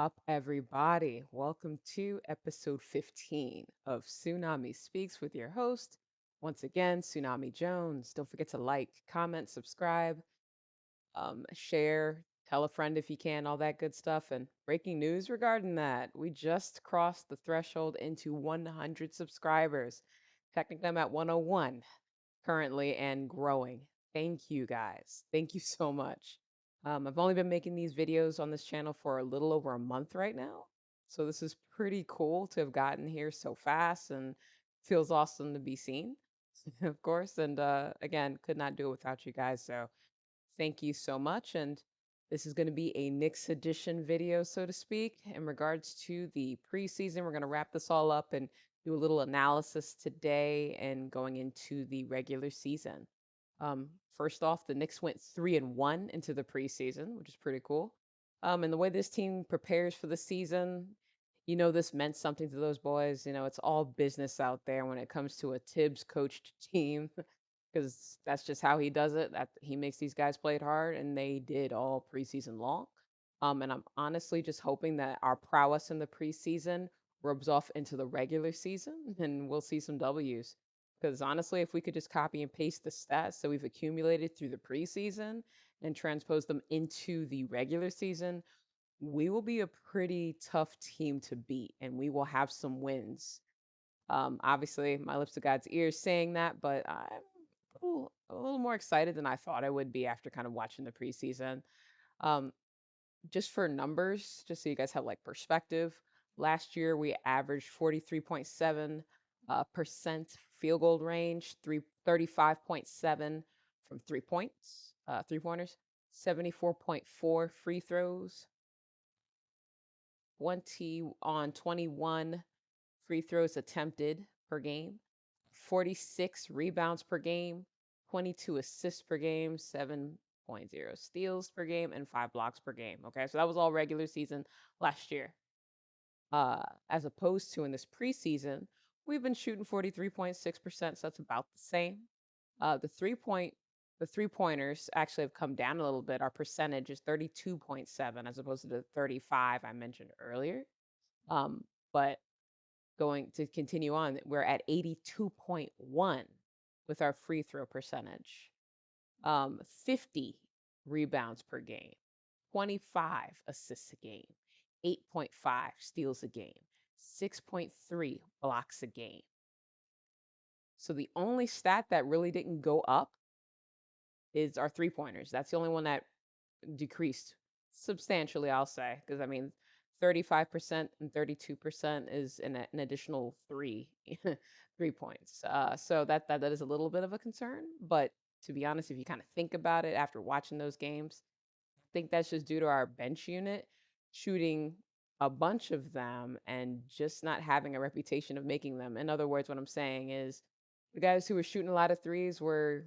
up, everybody? Welcome to episode 15 of Tsunami Speaks with your host, once again, Tsunami Jones. Don't forget to like, comment, subscribe, share, tell a friend if you can, all that good stuff. And breaking news regarding that, we just crossed the threshold into 100 subscribers. Technically, I'm at 101 currently and growing. Thank you guys. Thank you so much. I've only been making these videos on this channel for a little over a month right now. So this is pretty cool to have gotten here so fast and feels awesome to be seen, of course. And again, could not do it without you guys. So thank you so much. And this is going to be a Knicks edition video, so to speak, in regards to the preseason. We're going to wrap this all up and do a little analysis today and going into the regular season. First off, the Knicks went 3-1 into the preseason, which is pretty cool. And the way this team prepares for the season, this meant something to those boys. It's all business out there when it comes to a Tibbs coached team, because that's just how he does it. That he makes these guys play it hard, and they did all preseason long. And I'm honestly just hoping that our prowess in the preseason rubs off into the regular season, and we'll see some W's. Because honestly, if we could just copy and paste the stats that we've accumulated through the preseason and transpose them into the regular season, we will be a pretty tough team to beat, and we will have some wins. Obviously, my lips to God's ears saying that, but I'm a little more excited than I thought I would be after kind of watching the preseason. Um, just for numbers, just so you guys have like perspective, last year we averaged 43.7 percent field goal range, 35.7 from 3 points, 3 pointers, 74.4 free throws, 20 on 21 free throws attempted per game, 46 rebounds per game, 22 assists per game, 7.0 steals per game, and 5 blocks per game. Okay, so that was all regular season last year. As opposed to in this preseason, we've been shooting 43.6%, so that's about the same. The three pointers actually have come down a little bit. Our percentage is 32.7 as opposed to the 35 I mentioned earlier. But going to continue on, we're at 82.1 with our free throw percentage. 50 rebounds per game, 25 assists a game, 8.5 steals a game, 6.3 blocks a game. So the only stat that really didn't go up is our 3 pointers. That's the only one that decreased substantially, I'll say, because I mean, 35% and 32% is an additional 3 points. So that is a little bit of a concern. But to be honest, if you kind of think about it after watching those games, I think that's just due to our bench unit shooting a bunch of them and just not having a reputation of making them. In other words, what I'm saying is the guys who were shooting a lot of threes were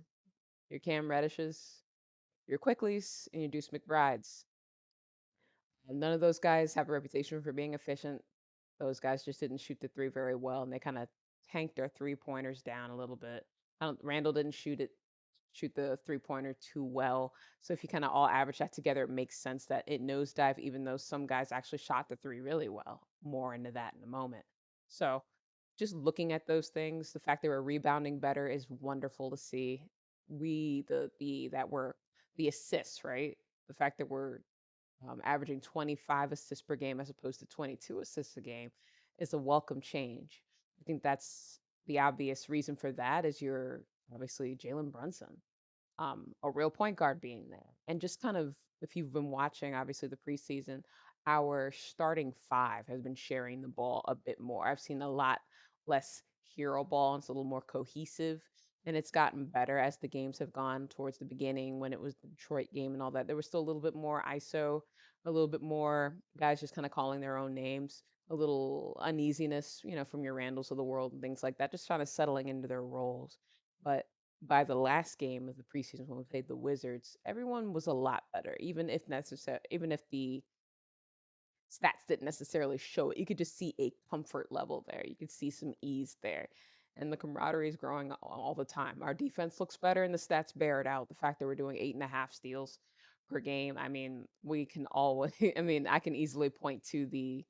your Cam Reddishes, your Quickleys, and your Deuce McBrides. And none of those guys have a reputation for being efficient. Those guys just didn't shoot the three very well, and they kind of tanked their 3 pointers down a little bit. Randall didn't shoot the 3 pointer too well. So if you kind of all average that together, it makes sense that it nosedive, even though some guys actually shot the three really well. More into that in a moment. So just looking at those things, the fact that we're rebounding better is wonderful to see. The assists, right? The fact that we're averaging 25 assists per game as opposed to 22 assists a game is a welcome change. I think that's the obvious reason for that is you're obviously Jalen Brunson, a real point guard being there. And just kind of, if you've been watching, obviously, the preseason, our starting five has been sharing the ball a bit more. I've seen a lot less hero ball, and it's a little more cohesive. And it's gotten better as the games have gone towards the beginning when it was the Detroit game and all that. There was still a little bit more ISO, a little bit more guys just kind of calling their own names, a little uneasiness, from your Randalls of the world and things like that, just kind of settling into their roles. But by the last game of the preseason when we played the Wizards, everyone was a lot better, even if the stats didn't necessarily show it. You could just see a comfort level there. You could see some ease there. And the camaraderie is growing all the time. Our defense looks better, and the stats bear it out. The fact that we're doing 8.5 steals per game. I mean, we can always, I mean, I can easily point to the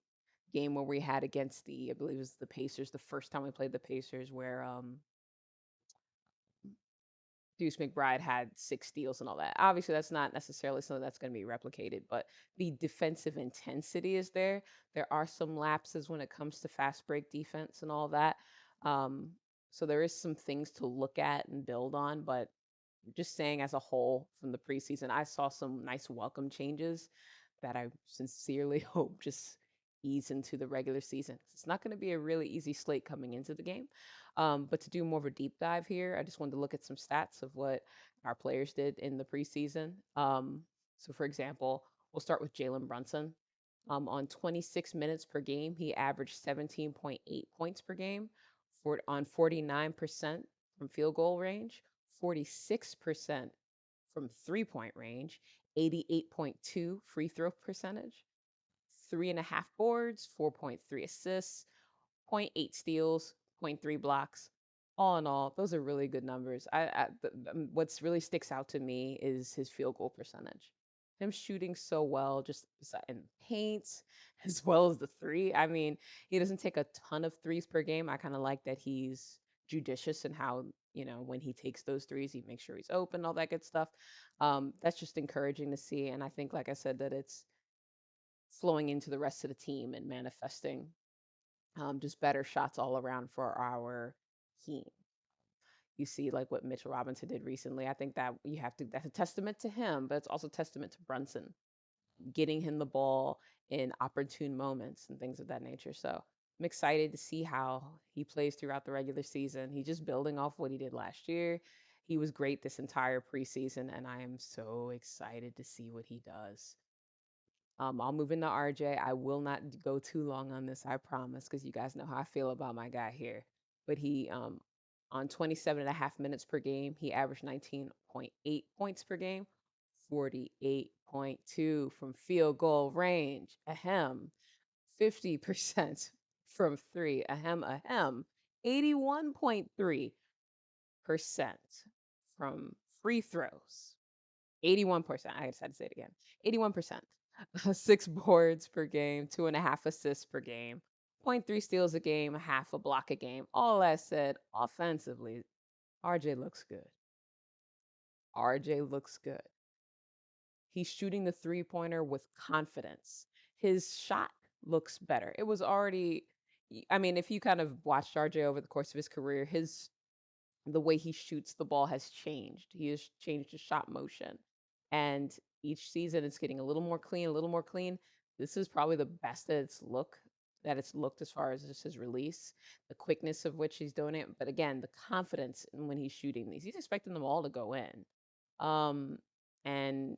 game where we had against I believe it was the Pacers, the first time we played the Pacers, where Deuce McBride had 6 steals and all that. Obviously, that's not necessarily something that's going to be replicated, but the defensive intensity is there. There are some lapses when it comes to fast break defense and all that. Um, so there is some things to look at and build on, but just saying as a whole from the preseason, I saw some nice welcome changes that I sincerely hope just ease into the regular season. It's not going to be a really easy slate coming into the game. But to do more of a deep dive here, I just wanted to look at some stats of what our players did in the preseason. So, for example, we'll start with Jalen Brunson. On 26 minutes per game, he averaged 17.8 points per game on 49% from field goal range, 46% from 3-point range, 88.2 free throw percentage, 3.5 boards, 4.3 assists, zero point 0.8 steals, zero point 0.3 blocks. All in all, those are really good numbers. What's really sticks out to me is his field goal percentage. Him shooting so well, just in paint as well as the three. I mean, he doesn't take a ton of threes per game. I kind of like that he's judicious in how, when he takes those threes, he makes sure he's open, all that good stuff. That's just encouraging to see. And I think, like I said, that it's flowing into the rest of the team and manifesting just better shots all around for our team. You see, like what Mitchell Robinson did recently. I think that that's a testament to him, but it's also a testament to Brunson, getting him the ball in opportune moments and things of that nature. So I'm excited to see how he plays throughout the regular season. He's just building off what he did last year. He was great this entire preseason, and I am so excited to see what he does. I'll move into RJ. I will not go too long on this, I promise, because you guys know how I feel about my guy here. But on 27.5 minutes per game, he averaged 19.8 points per game, 48.2 from field goal range. Ahem. 50% from three. Ahem, ahem. 81.3% from free throws. 81%. I just had to say it again. 81%. 6 boards per game, 2.5 assists per game, zero point 0.3 steals a game, half a block a game. All that said, offensively, RJ looks good. RJ looks good. He's shooting the 3-pointer with confidence. His shot looks better. It was already, I mean, if you kind of watched RJ over the course of his career, the way he shoots the ball has changed. He has changed his shot motion. And each season it's getting a little more clean, a little more clean. This is probably the best that it's looked as far as just his release, the quickness of which he's doing it. But again, the confidence in when he's shooting these. He's expecting them all to go in. And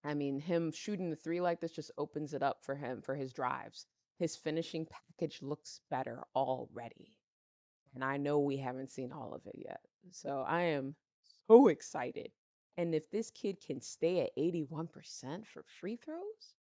I mean, him shooting the three like this just opens it up for him for his drives. His finishing package looks better already. And I know we haven't seen all of it yet. So I am so excited. And if this kid can stay at 81% for free throws,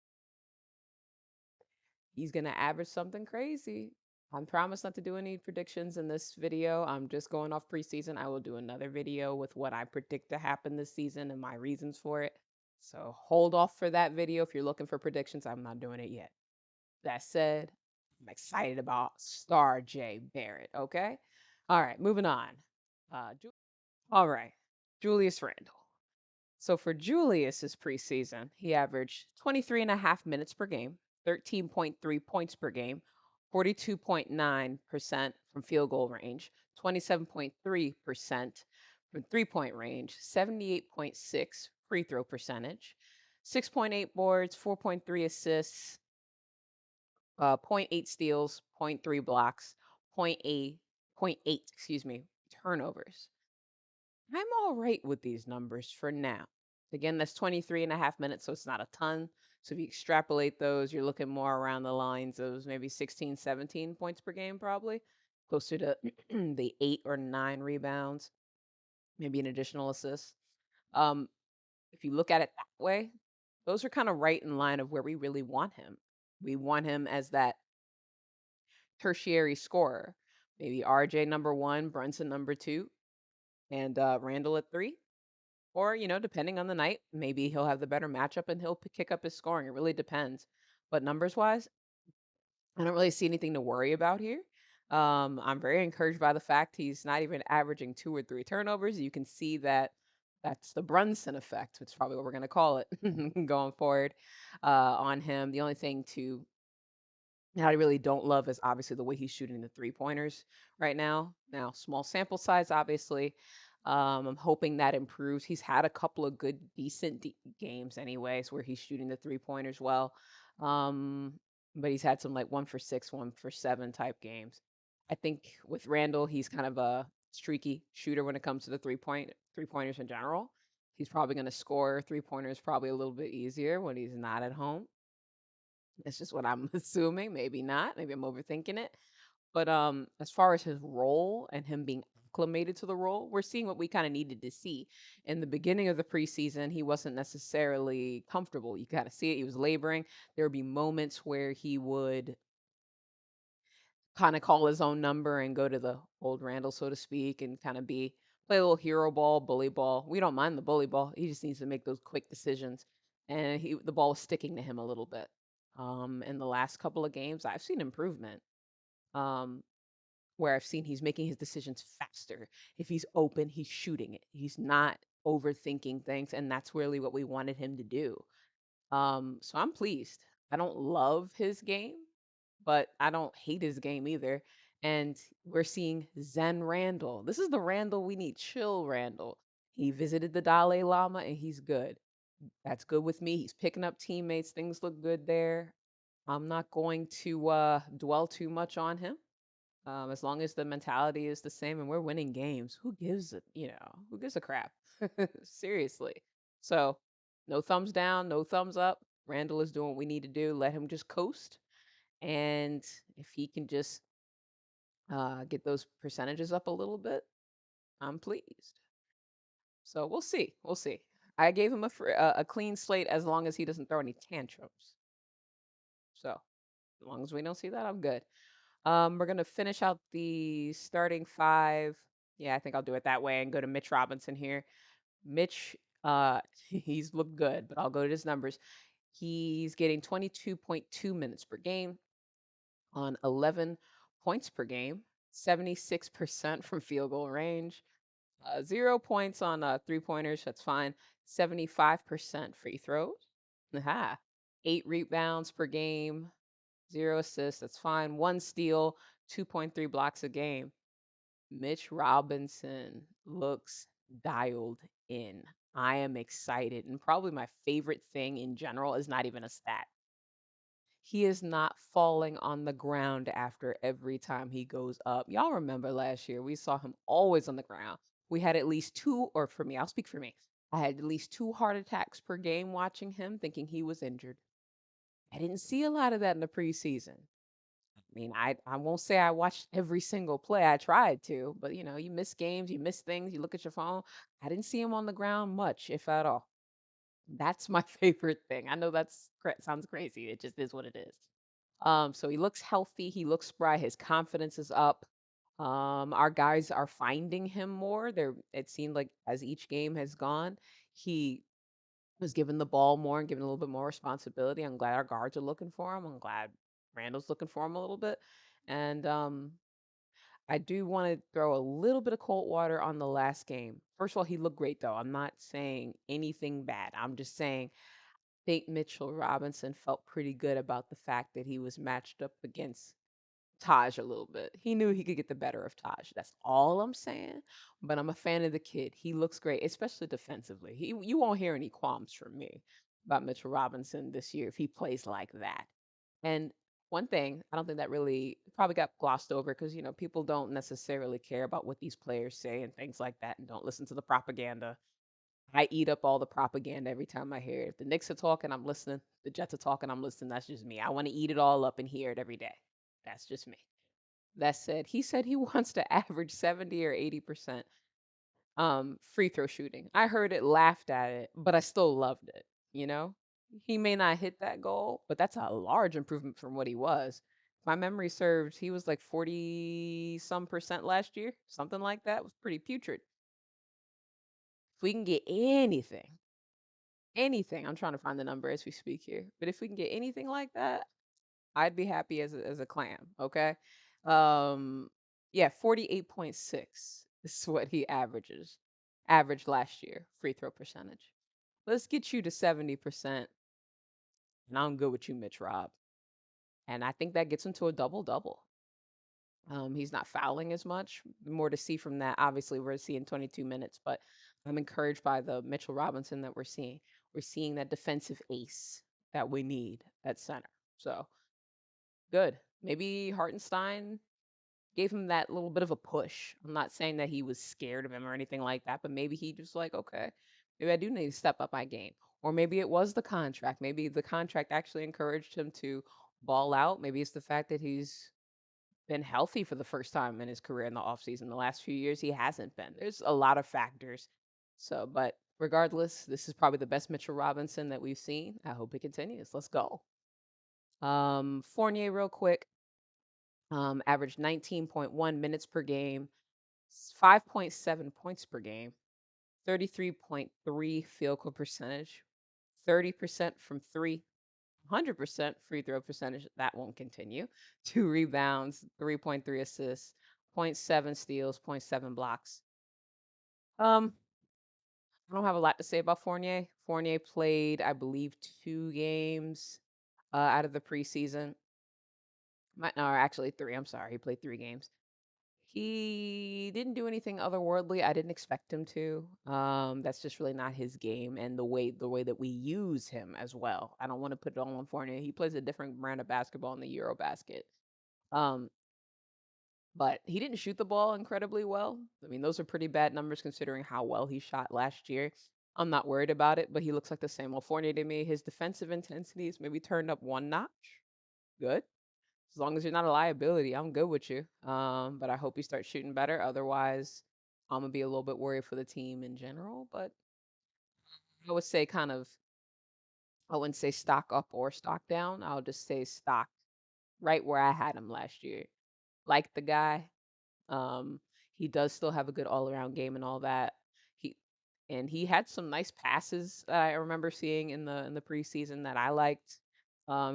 he's going to average something crazy. I promise not to do any predictions in this video. I'm just going off preseason. I will do another video with what I predict to happen this season and my reasons for it. So hold off for that video if you're looking for predictions. I'm not doing it yet. That said, I'm excited about Star J Barrett, okay? All right, moving on. All right, Julius Randle. So for Julius's preseason, he averaged 23.5 minutes per game, 13.3 points per game, 42.9% from field goal range, 27.3% from 3-point range, 78.6 free throw percentage, 6.8 boards, 4.3 assists, zero point 0.8 steals, zero point 0.3 blocks, zero point 0.8, excuse me, turnovers. I'm all right with these numbers for now. Again, that's 23.5 minutes, so it's not a ton. So if you extrapolate those, you're looking more around the lines of maybe 16, 17 points per game, probably closer to the 8 or 9 rebounds, maybe an additional assist. Um, if you look at it that way, those are kind of right in line of where we really want him. We want him as that tertiary scorer. Maybe RJ number 1, Brunson number 2, and Randall at 3. Or, depending on the night, maybe he'll have the better matchup and he'll kick up his scoring. It really depends. But numbers wise, I don't really see anything to worry about here. I'm very encouraged by the fact he's not even averaging 2 or 3 turnovers. You can see that that's the Brunson effect, which is probably what we're going to call it going forward on him. The only thing that I really don't love is obviously the way he's shooting the 3 pointers right now. Now, small sample size, obviously. I'm hoping that improves. He's had a couple of good, decent games, anyways, where he's shooting the 3 pointers well. Um, but he's had some like 1 for 6, 1 for 7 type games. I think with Randall, he's kind of a streaky shooter when it comes to the 3 pointers in general. He's probably going to score 3 pointers probably a little bit easier when he's not at home. That's just what I'm assuming. Maybe not. Maybe I'm overthinking it. But as far as his role and him being acclimated to the role, we're seeing what we kind of needed to see. In the beginning of the preseason, he wasn't necessarily comfortable. You kind of see it. He was laboring. There would be moments where he would kind of call his own number and go to the old Randall, so to speak, and kind of play a little hero ball, bully ball. We don't mind the bully ball. He just needs to make those quick decisions. And the ball was sticking to him a little bit. In the last couple of games, I've seen improvement. Um, where I've seen he's making his decisions faster. If he's open, he's shooting it. He's not overthinking things, and that's really what we wanted him to do. So I'm pleased. I don't love his game, but I don't hate his game either. And we're seeing Zen Randall. This is the Randall we need, chill Randall. He visited the Dalai Lama and he's good. That's good with me. He's picking up teammates. Things look good there. I'm not going to dwell too much on him. As long as the mentality is the same and we're winning games, who gives a crap? Seriously. So, no thumbs down, no thumbs up. Randall is doing what we need to do. Let him just coast. And if he can just get those percentages up a little bit, I'm pleased. So we'll see. We'll see. I gave him a clean slate as long as he doesn't throw any tantrums. So as long as we don't see that, I'm good. We're gonna finish out the starting five. Yeah, I think I'll do it that way and go to Mitch Robinson here. Mitch, he's looked good, but I'll go to his numbers. He's getting 22.2 minutes per game on 11 points per game, 76% from field goal range, 0 points on 3 pointers. That's fine. 75% free throws. Aha. 8 rebounds per game, 0 assists. That's fine. 1 steal, 2.3 blocks a game. Mitch Robinson looks dialed in. I am excited. And probably my favorite thing in general is not even a stat. He is not falling on the ground after every time he goes up. Y'all remember last year, we saw him always on the ground. We had at least two, or for me, I'll speak for me. I had at least 2 heart attacks per game watching him, thinking he was injured. I didn't see a lot of that in the preseason. I mean, I won't say I watched every single play. I tried to, but you miss games, you miss things, you look at your phone. I didn't see him on the ground much, if at all. That's my favorite thing. I know sounds crazy. It just is what it is. So he looks healthy, he looks spry, his confidence is up. Our guys are finding him more. It seemed like as each game has gone, he was given the ball more and given a little bit more responsibility. I'm glad our guards are looking for him. I'm glad Randall's looking for him a little bit. And I do want to throw a little bit of cold water on the last game. First of all, he looked great though. I'm not saying anything bad. I'm just saying I think Mitchell Robinson felt pretty good about the fact that he was matched up against Taj a little bit. He knew he could get the better of Taj. That's all I'm saying. But I'm a fan of the kid. He looks great, especially defensively. You won't hear any qualms from me about Mitchell Robinson this year if he plays like that. And one thing, I don't think that really probably got glossed over because people don't necessarily care about what these players say and things like that, and don't listen to the propaganda. I eat up all the propaganda every time I hear it. If the Knicks are talking, I'm listening. The Jets are talking, I'm listening. That's just me. I want to eat it all up and hear it every day. That's just me. That said, he said he wants to average 70 or 80% free throw shooting. I heard it, laughed at it, but I still loved it, you know? He may not hit that goal, but that's a large improvement from what he was. If my memory serves, he was like 40 some percent last year, something like that. It was pretty putrid. we can get anything, I'm trying to find the number as we speak here, but if we can get anything like that, I'd be happy as a clam, okay? Um, yeah, 48.6 is what he averaged last year, free throw percentage. Let's get you to 70%, and I'm good with you, Mitch Rob. And I think that gets him to a double-double. He's not fouling as much. More to see from that. Obviously, we're seeing 22 minutes, but I'm encouraged by the Mitchell Robinson that we're seeing. We're seeing that defensive ace that we need at center. So good. Maybe Hartenstein gave him that little bit of a push. I'm not saying that he was scared of him or anything like that, but maybe he just like, okay, maybe I do need to step up my game. Or maybe it was the contract. Maybe the contract actually encouraged him to ball out. Maybe it's the fact that he's been healthy for the first time in his career in the offseason. The last few years, he hasn't been. There's a lot of factors. So, but regardless, this is probably the best Mitchell Robinson that we've seen. I hope it continues. Let's go. Fournier, real quick, averaged 19.1 minutes per game, 5.7 points per game, 33.3 field goal percentage, 30% from three, 100% free throw percentage. That won't continue. 2 rebounds, 3.3 assists, zero point 0.7 steals, zero point 0.7 blocks. I don't have a lot to say about Fournier. Fournier played, I believe, 2 games out of the preseason. No, actually 3. I'm sorry. He played 3 games. He didn't do anything otherworldly. I didn't expect him to. That's just really not his game, and the way that we use him as well. I don't want to put it all on Fournier. He plays a different brand of basketball in the Eurobasket. Um, but he didn't shoot the ball incredibly well. I mean, those are pretty bad numbers considering how well he shot last year. I'm not worried about it, but he looks like the same old Fournier to me. His defensive intensity is maybe turned up one notch. Good. As long as you're not a liability, I'm good with you. But I hope you start shooting better. Otherwise, I'm gonna be a little bit worried for the team in general. But I would say I wouldn't say stock up or stock down. I'll just say stock right where I had him last year. Like the guy, um, he does still have a good all around game and all that. He he had some nice passes that I remember seeing in the preseason that I liked.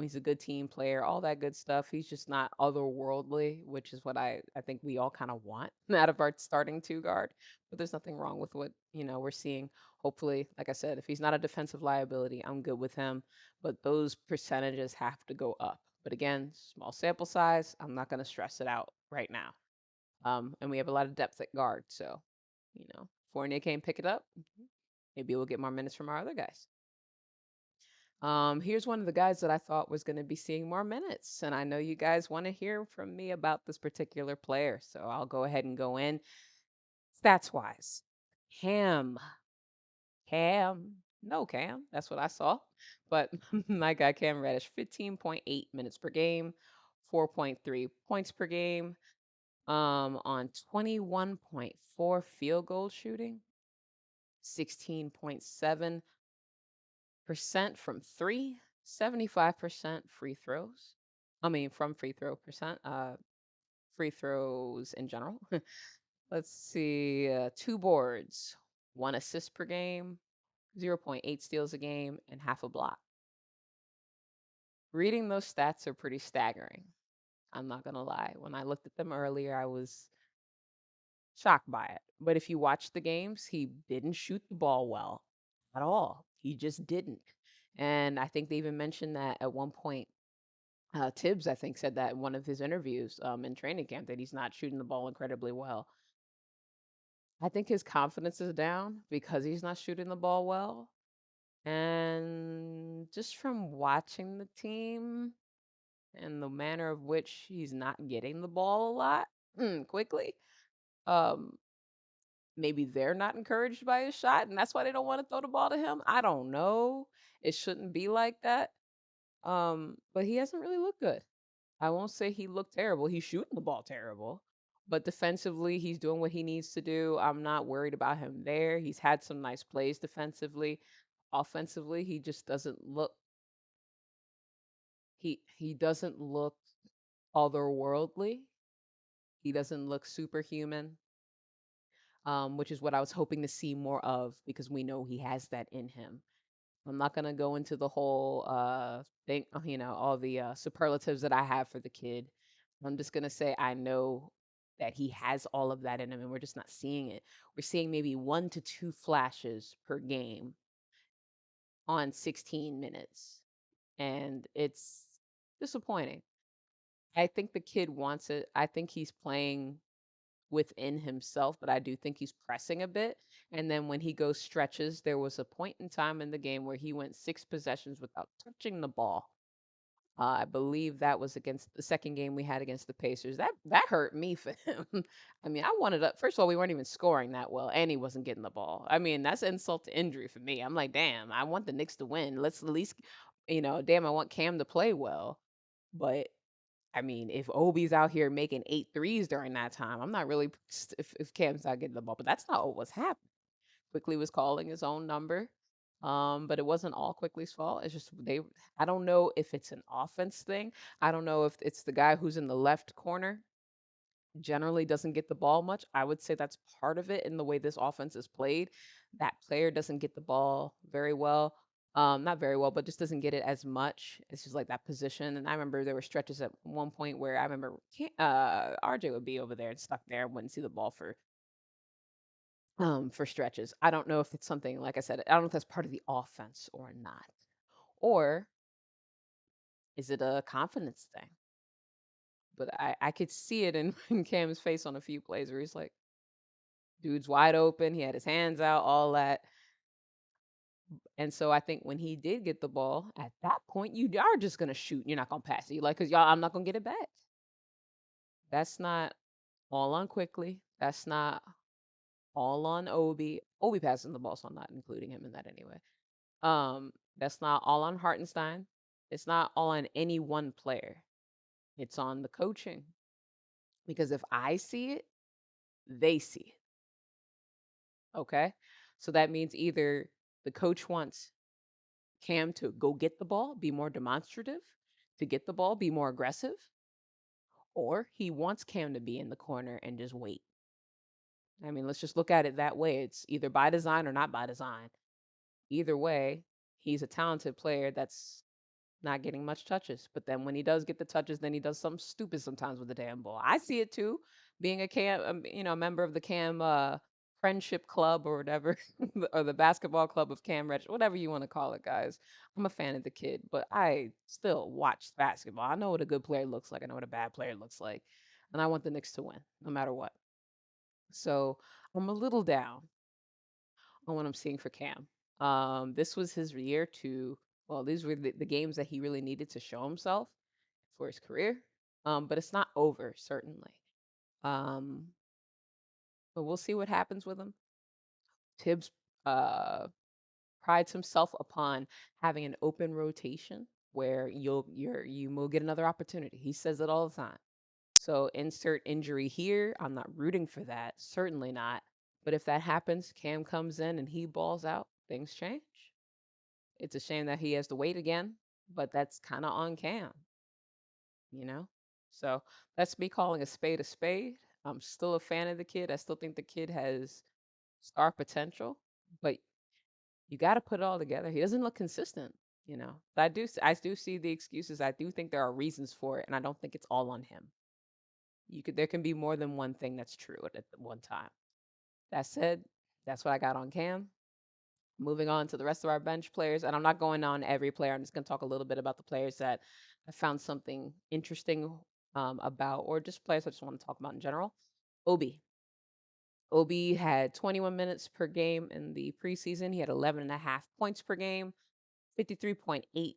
He's a good team player, all that good stuff. He's just not otherworldly, which is what I think we all kind of want out of our starting 2 guard. But there's nothing wrong with what, we're seeing. Hopefully, like I said, if he's not a defensive liability, I'm good with him. But those percentages have to go up. But again, small sample size. I'm not going to stress it out right now. And we have a lot of depth at guard. So, Fournier can't pick it up. Maybe we'll get more minutes from our other guys. Here's one of the guys that I thought was going to be seeing more minutes. And I know you guys want to hear from me about this particular player. So I'll go ahead and go in. Stats wise, Cam. Cam. No, Cam. That's what I saw. But my guy, Cam Reddish, 15.8 minutes per game, 4.3 points per game, on 21.4 field goal shooting, 16.7% from three, 75% free throws. I mean, from free throw percent, free throws in general. Let's see, 2 boards, 1 assist per game, 0.8 steals a game, and half a block. Reading those stats are pretty staggering. I'm not gonna lie. When I looked at them earlier, I was shocked by it. But if you watch the games, he didn't shoot the ball well at all. He just didn't. And I think they even mentioned that at one point. Tibbs, I think, said that in one of his interviews in training camp that he's not shooting the ball incredibly well. I think his confidence is down because he's not shooting the ball well. And just from watching the team and the manner of which he's not getting the ball a lot quickly, um, maybe they're not encouraged by his shot, and that's why they don't want to throw the ball to him. I don't know. It shouldn't be like that. But he hasn't really looked good. I won't say he looked terrible. He's shooting the ball terrible. But defensively, he's doing what he needs to do. I'm not worried about him there. He's had some nice plays defensively. Offensively, he just doesn't look he doesn't look otherworldly. He doesn't look superhuman. which is what I was hoping to see more of because we know he has that in him. I'm not gonna go into the whole thing, all the superlatives that I have for the kid. I'm just gonna say I know that he has all of that in him, and we're just not seeing it. We're seeing maybe 1 to 2 flashes per game on 16 minutes, and it's disappointing. I think the kid wants it. I think he's playing within himself, but I do think he's pressing a bit. And then when he goes stretches, there was a point in time in the game where he went 6 possessions without touching the ball. I believe that was against the second game we had against the Pacers. That hurt me for him. I mean, I wanted to. First of all, we weren't even scoring that well, and he wasn't getting the ball. I mean, that's insult to injury for me. I'm like, damn, I want the Knicks to win. Let's at least, damn, I want Cam to play well. But I mean, if Obi's out here making 8 threes during that time, I'm not really pissed if Cam's not getting the ball. But that's not what was happening. Quickly was calling his own number. But it wasn't all Quickly's fault. It's just I don't know if it's an offense thing. I don't know if it's the guy who's in the left corner generally doesn't get the ball much. I would say that's part of it in the way this offense is played. That player doesn't get the ball very well. Not very well, but just doesn't get it as much. It's just like that position. And I remember there were stretches at one point where I remember RJ would be over there and stuck there and wouldn't see the ball for stretches. I don't know if it's something, like I said, I don't know if that's part of the offense or not. Or is it a confidence thing? But I could see it in, in Cam's face on a few plays where he's like, dude's wide open, he had his hands out, all that. And so I think when he did get the ball, at that point, you are just gonna shoot. You're not gonna pass it. You like, cause y'all, I'm not gonna get it back. That's not all on Quickly. That's not all on Obi. Obi passing the ball, so I'm not including him in that anyway. That's not all on Hartenstein. It's not all on any one player. It's on the coaching. Because if I see it, they see it. Okay? So that means either the coach wants Cam to go get the ball, be more demonstrative, to get the ball, be more aggressive, or he wants Cam to be in the corner and just wait. I mean, let's just look at it that way. It's either by design or not by design. Either way, he's a talented player that's not getting much touches. But then when he does get the touches, then he does something stupid sometimes with the damn ball. I see it too. Being a Cam, a member of the Cam friendship club or whatever, or the basketball club of Cam Reddish, whatever you want to call it, guys. I'm a fan of the kid, but I still watch basketball. I know what a good player looks like. I know what a bad player looks like, and I want the Knicks to win, no matter what. So I'm a little down on what I'm seeing for Cam. This was his year to, well, these were the games that he really needed to show himself for his career. But it's not over, certainly. Um, but we'll see what happens with him. Tibbs prides himself upon having an open rotation where you will get another opportunity. He says it all the time. So insert injury here. I'm not rooting for that. Certainly not. But if that happens, Cam comes in and he balls out, things change. It's a shame that he has to wait again, but that's kind of on Cam, you know? So that's me calling a spade a spade. I'm still a fan of the kid. I still think the kid has star potential, but you got to put it all together. He doesn't look consistent, you know. But I do see the excuses. I do think there are reasons for it, and I don't think it's all on him. There can be more than one thing that's true at one time. That said, that's what I got on Cam. Moving on to the rest of our bench players, and I'm not going on every player. I'm just going to talk a little bit about the players that I found something interesting about, or just players I just want to talk about in general. Obi. Obi had 21 minutes per game in the preseason. He had 11 and a half points per game, 53.8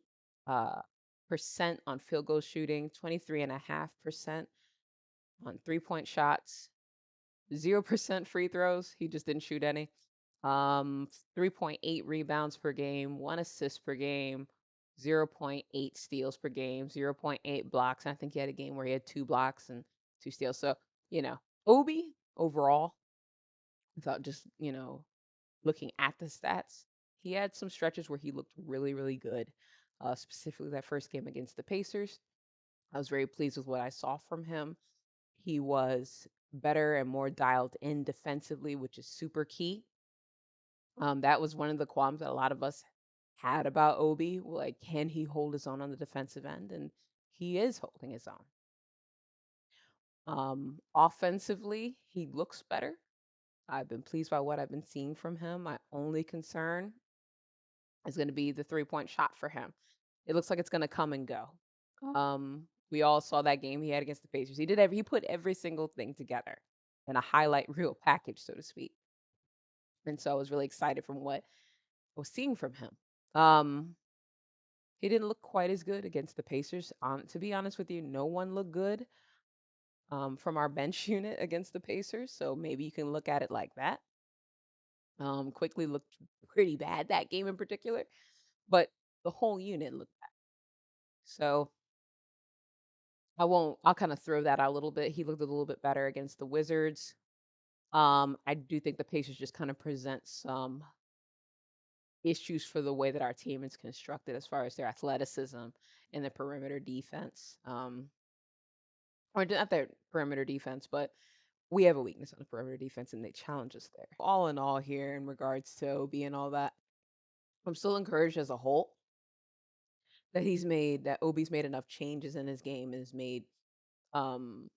percent on field goal shooting, 23.5% on 3-point shots, 0% free throws. He just didn't shoot any. 3.8 rebounds per game, 1 assist per game, 0.8 steals per game, 0.8 blocks. I think he had a game where he had 2 blocks and 2 steals. So, Obi overall, without just, looking at the stats, he had some stretches where he looked really, really good. Specifically that first game against the Pacers. I was very pleased with what I saw from him. He was better and more dialed in defensively, which is super key. That was one of the qualms that a lot of us had about Obi. Like, can he hold his own on the defensive end? And he is holding his own. Offensively, he looks better. I've been pleased by what I've been seeing from him. My only concern is going to be the 3-point shot for him. It looks like it's going to come and go. We all saw that game he had against the Pacers. He put every single thing together in a highlight reel package, so to speak. And so I was really excited from what I was seeing from him. He didn't look quite as good against the Pacers. To be honest with you, no one looked good from our bench unit against the Pacers. So maybe you can look at it like that. Quickley looked pretty bad that game in particular, but the whole unit looked bad. So I'll kind of throw that out a little bit. He looked a little bit better against the Wizards. I do think the Pacers just kind of present some issues for the way that our team is constructed as far as their athleticism and the perimeter defense. Or not their perimeter defense, but we have a weakness on the perimeter defense and they challenge us there. All in all, here in regards to Obi and all that, I'm still encouraged as a whole that Obi's made enough changes in his game and has made um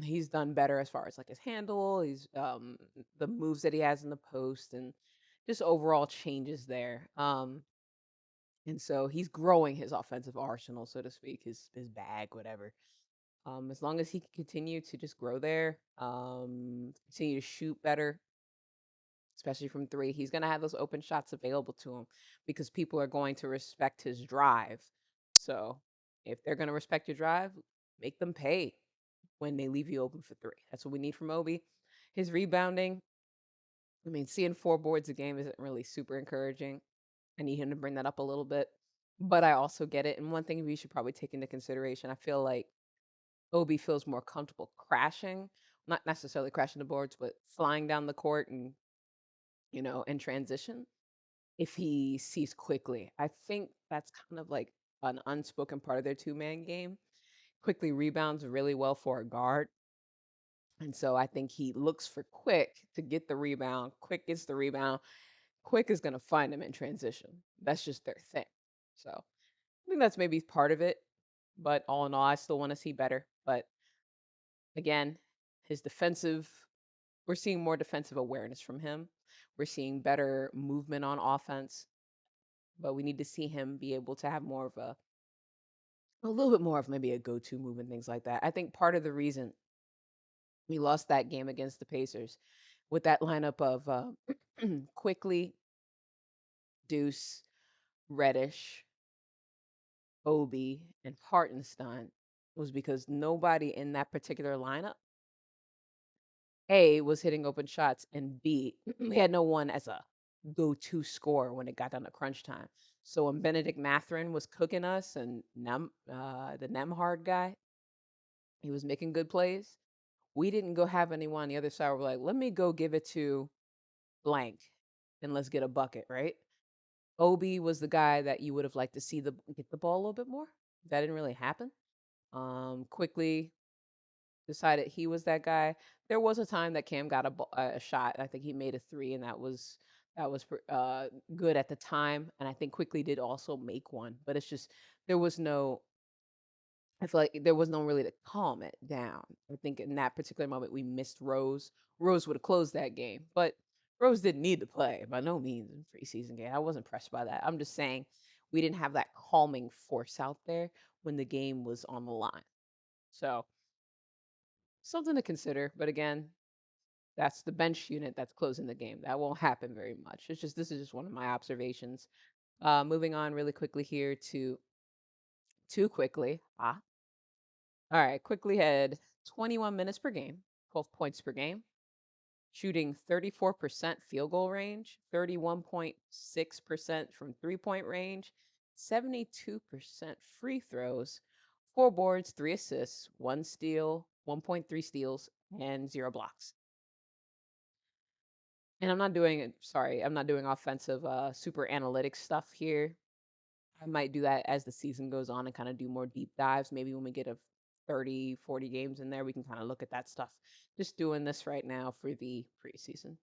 he's done better as far as like his handle, he's the moves that he has in the post and just overall changes there. And so he's growing his offensive arsenal, so to speak, his bag, whatever. As long as he can continue to just grow there, continue to shoot better, especially from three, he's going to have those open shots available to him because people are going to respect his drive. So if they're going to respect your drive, make them pay when they leave you open for three. That's what we need from Obi. His rebounding, I mean, seeing 4 boards a game isn't really super encouraging. I need him to bring that up a little bit. But I also get it. And one thing we should probably take into consideration, I feel like Obi feels more comfortable crashing, not necessarily crashing the boards, but flying down the court and, in transition if he sees Quickley. I think that's kind of like an unspoken part of their two-man game. Quickley rebounds really well for a guard. And so I think he looks for Quick to get the rebound. Quick gets the rebound. Quick is going to find him in transition. That's just their thing. So I think that's maybe part of it. But all in all, I still want to see better. But again, his we're seeing more defensive awareness from him. We're seeing better movement on offense. But we need to see him be able to have a little bit more of maybe a go-to move and things like that. I think part of the reason we lost that game against the Pacers with that lineup of Quickley, Deuce, Reddish, Obi, and Hartenstein was because nobody in that particular lineup, A, was hitting open shots, and B, we had no one as a go-to scorer when it got down to crunch time. So when Benedict Mathurin was cooking us and the Nemhard guy, he was making good plays. We didn't go have anyone on the other side. We're like, let me go give it to blank and let's get a bucket, right? Obi was the guy that you would have liked to see get the ball a little bit more. That didn't really happen. Quickly decided he was that guy. There was a time that Cam got a shot. I think he made a three, and that was good at the time. And I think Quickly did also make one, but it's just there was no. I feel like there was no really to calm it down. I think in that particular moment we missed Rose. Rose would have closed that game, but Rose didn't need to play by no means in preseason game. I wasn't impressed by that. I'm just saying we didn't have that calming force out there when the game was on the line. So something to consider. But again, that's the bench unit that's closing the game. That won't happen very much. This is just one of my observations. Moving on really quickly here to too quickly. All right, Quickly had 21 minutes per game, 12 points per game, shooting 34% field goal range, 31.6% from 3-point range, 72% free throws, 4 boards, 3 assists, 1 steal, 1.3 steals, and 0 blocks. And I'm not doing offensive super analytics stuff here. I might do that as the season goes on and kind of do more deep dives, maybe when we get a 30, 40 games in there, we can kind of look at that stuff. Just doing this right now for the preseason.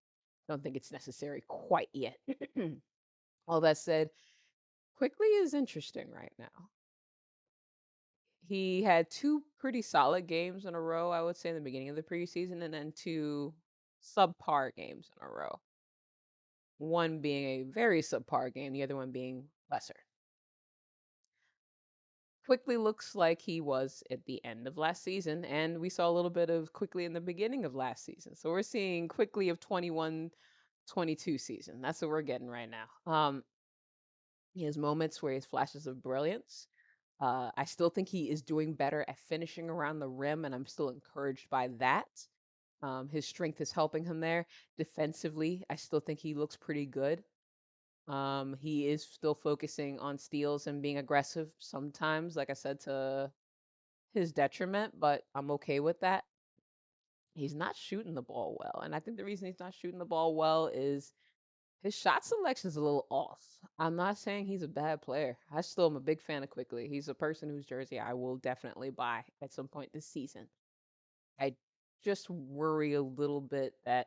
Don't think it's necessary quite yet. All that said, Quickly is interesting right now. He had two pretty solid games in a row, I would say, in the beginning of the preseason, and then two subpar games in a row. One being a very subpar game, the other one being lesser. Quickly looks like he was at the end of last season, and we saw a little bit of Quickly in the beginning of last season. So we're seeing Quickly of 21-22 season. That's what we're getting right now. He has moments where he has flashes of brilliance. I still think he is doing better at finishing around the rim, and I'm still encouraged by that. His strength is helping him there. Defensively, I still think he looks pretty good. He is still focusing on steals and being aggressive sometimes, like I said, to his detriment, but I'm okay with that. He's not shooting the ball well. And I think the reason he's not shooting the ball well is his shot selection is a little off. I'm not saying he's a bad player. I still am a big fan of Quickly. He's a person whose jersey I will definitely buy at some point this season. I just worry a little bit that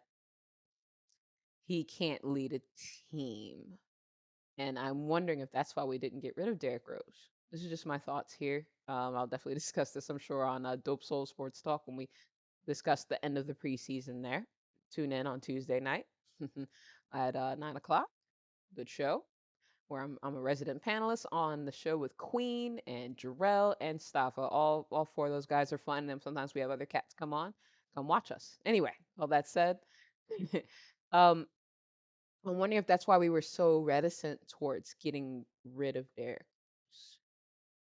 he can't lead a team. And I'm wondering if that's why we didn't get rid of Derrick Rose. This is just my thoughts here. I'll definitely discuss this, I'm sure, on Dope Soul Sports Talk when we discuss the end of the preseason there. Tune in on Tuesday night at 9 o'clock. Good show where I'm a resident panelist on the show with Queen and Jarrell and Staffa. All four of those guys are fun. And sometimes we have other cats come on, come watch us. Anyway, all that said, um, I'm wondering if that's why we were so reticent towards getting rid of Derek.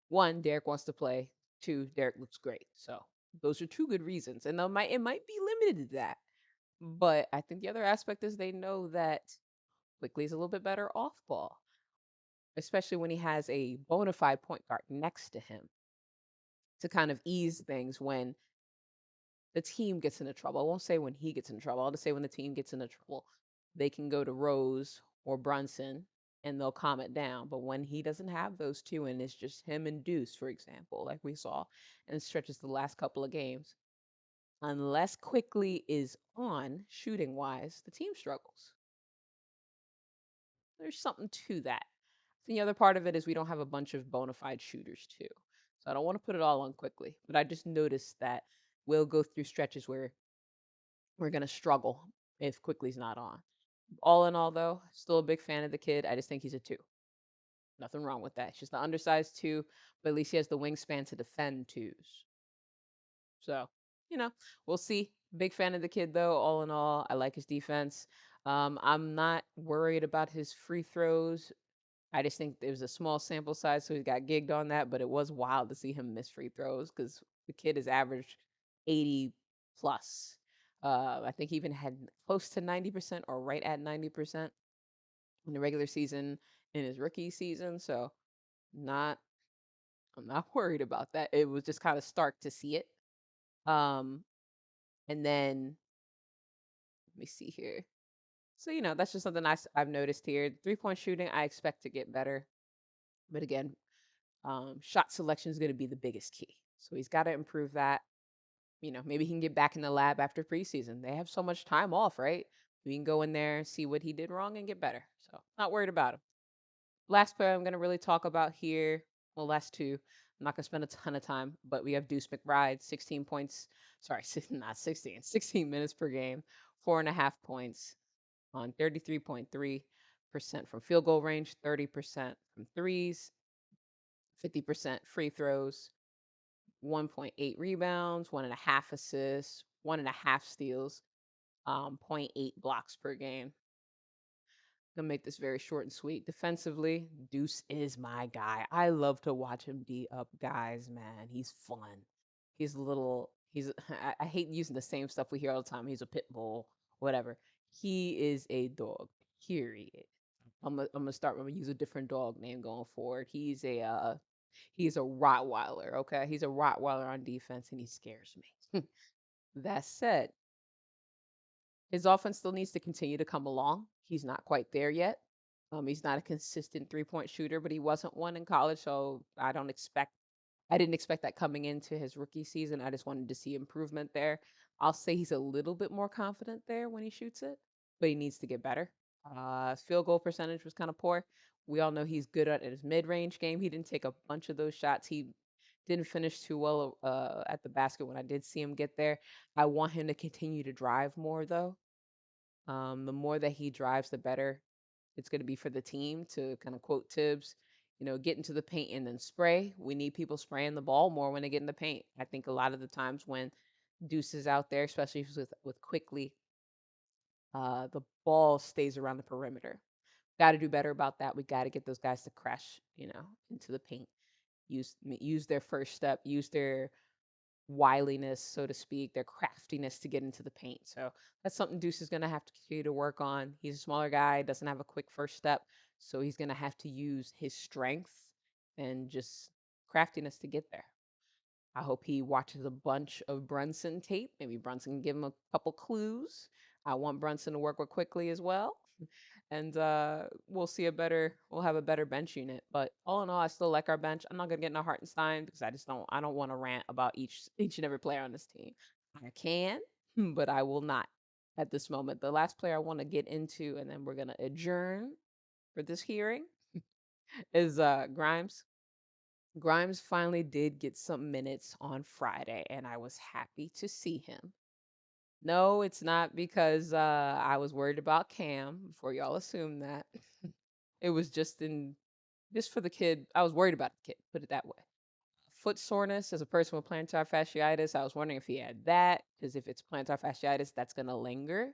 One, Derek wants to play. Two, Derek looks great. So those are two good reasons. And it might be limited to that. But I think the other aspect is they know that Quickly's a little bit better off ball, especially when he has a bona fide point guard next to him to kind of ease things when the team gets into trouble. I won't say when he gets in trouble. I'll just say when the team gets into trouble, they can go to Rose or Brunson and they'll calm it down. But when he doesn't have those two and it's just him and Deuce, for example, like we saw and stretches the last couple of games, unless Quickly is on shooting wise, the team struggles. There's something to that. The other part of it is we don't have a bunch of bona fide shooters too. So I don't want to put it all on Quickly, but I just noticed that we'll go through stretches where we're going to struggle if Quickly's not on. All in all, though, still a big fan of the kid. I just think he's a two. Nothing wrong with that. It's just the undersized two, but at least he has the wingspan to defend twos. So, we'll see. Big fan of the kid, though. All in all, I like his defense. I'm not worried about his free throws. I just think there was a small sample size, so he got gigged on that, but it was wild to see him miss free throws because the kid has averaged 80 plus. I think he even had close to 90% or right at 90% in the regular season in his rookie season. So not I'm not worried about that. It was just kind of stark to see it. Um, and then let me see here. So, that's just something I've noticed here. 3-point shooting, I expect to get better. But again, shot selection is going to be the biggest key. So he's got to improve that. Maybe he can get back in the lab after preseason. They have so much time off, right? We can go in there, see what he did wrong, and get better. So not worried about him. Last player I'm going to really talk about here. Well, last two. I'm not going to spend a ton of time, but we have Deuce McBride, 16 points. Sorry, not 16, 16 minutes per game, 4.5 points on 33.3% from field goal range, 30% from threes, 50% free throws, 1.8 rebounds, 1.5 assists, 1.5 steals, 0.8 blocks per game. Gonna make this very short and sweet. Defensively, Deuce is my guy. I love to watch him D up guys, man. He's fun. He's a little, I hate using the same stuff we hear all the time. He's a pit bull, whatever. He is a dog, period. I'm gonna use a different dog name going forward. He's a Rottweiler, okay? He's a Rottweiler on defense and he scares me. That said, his offense still needs to continue to come along. He's not quite there yet. He's not a consistent 3-point shooter, but he wasn't one in college, so I don't expect I didn't expect that coming into his rookie season. I just wanted to see improvement there. I'll say he's a little bit more confident there when he shoots it, but he needs to get better. His field goal percentage was kind of poor. We all know he's good at his mid-range game. He didn't take a bunch of those shots. He didn't finish too well at the basket when I did see him get there. I want him to continue to drive more, though. The more that he drives, the better it's going to be for the team, to kind of quote Tibbs, get into the paint and then spray. We need people spraying the ball more when they get in the paint. I think a lot of the times when Deuce is out there, especially with Quickley, the ball stays around the perimeter. Got to do better about that. We got to get those guys to crash, into the paint. Use their first step, use their wiliness, so to speak, their craftiness to get into the paint. So that's something Deuce is going to have to continue to work on. He's a smaller guy, doesn't have a quick first step, so he's going to have to use his strength and just craftiness to get there. I hope he watches a bunch of Brunson tape. Maybe Brunson can give him a couple clues. I want Brunson to work with Quickley as well. And we'll have a better bench unit. But all in all, I still like our bench. I'm not gonna get into Hartenstein because I don't want to rant about each and every player on this team. I can, but I will not at this moment. The last player I want to get into, and then we're gonna adjourn for this hearing, is Grimes. Grimes finally did get some minutes on Friday, and I was happy to see him. No, it's not because I was worried about Cam, before y'all assume that. It was just for the kid. I was worried about the kid, put it that way. Foot soreness as a person with plantar fasciitis, I was wondering if he had that, because if it's plantar fasciitis, that's going to linger.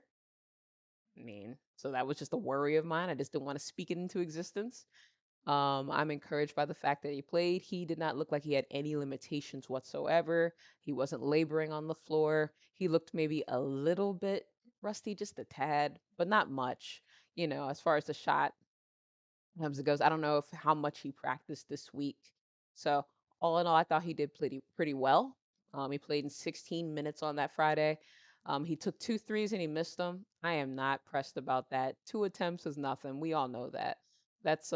I mean, so that was just a worry of mine. I just didn't want to speak it into existence. I'm encouraged by the fact that he played. He did not look like he had any limitations whatsoever. He wasn't laboring on the floor. He looked maybe a little bit rusty, just a tad, but not much. As far as the shot comes it goes, I don't know how much he practiced this week. So all in all, I thought he did pretty well. He played in 16 minutes on that Friday. He took 2 threes and he missed them. I am not pressed about that. 2 attempts is nothing. We all know that. That's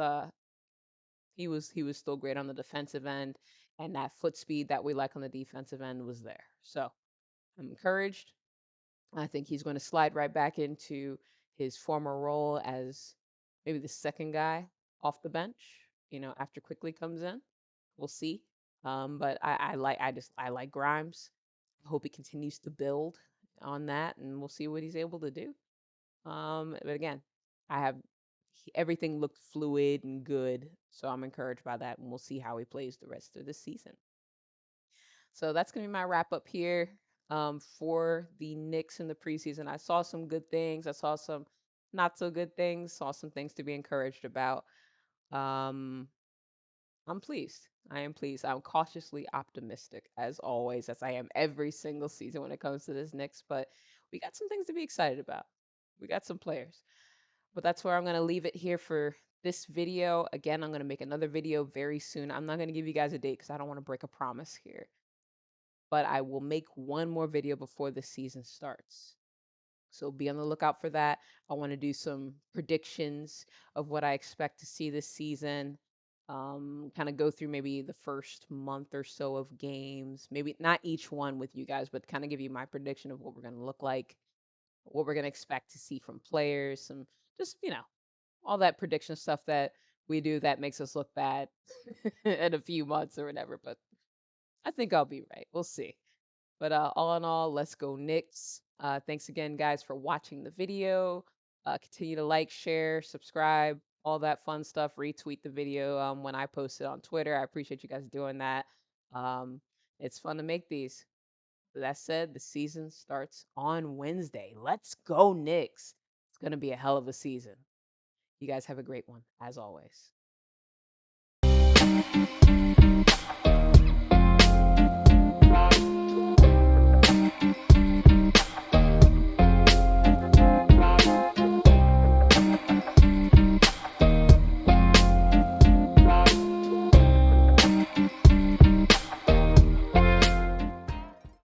he was still great on the defensive end, and that foot speed that we like on the defensive end was there. So I'm encouraged. I think he's going to slide right back into his former role as maybe the second guy off the bench, after Quickley comes in. We'll see. But I like Grimes. I hope he continues to build on that, and we'll see what he's able to do. But again, I have everything looked fluid and good, so I'm encouraged by that, and we'll see how he plays the rest of the season. So that's gonna be my wrap up here for the Knicks in the preseason. I saw some good things. I saw some not so good things. Saw some things to be encouraged about. Um, I'm pleased. I am pleased. I'm cautiously optimistic, as always, as I am every single season when it comes to this Knicks. But we got some things to be excited about. We got some players. But that's where I'm going to leave it here for this video. Again, I'm going to make another video very soon. I'm not going to give you guys a date because I don't want to break a promise here. But I will make one more video before the season starts. So be on the lookout for that. I want to do some predictions of what I expect to see this season. Kind of go through maybe the first month or so of games. Maybe not each one with you guys, but kind of give you my prediction of what we're going to look like, what we're going to expect to see from players, some just, all that prediction stuff that we do that makes us look bad in a few months or whatever. But I think I'll be right. We'll see. But all in all, let's go Knicks. Thanks again, guys, for watching the video. Continue to like, share, subscribe, all that fun stuff. Retweet the video when I post it on Twitter. I appreciate you guys doing that. Um, it's fun to make these. That said, the season starts on Wednesday. Let's go, Knicks. It's going to be a hell of a season. You guys have a great one, as always.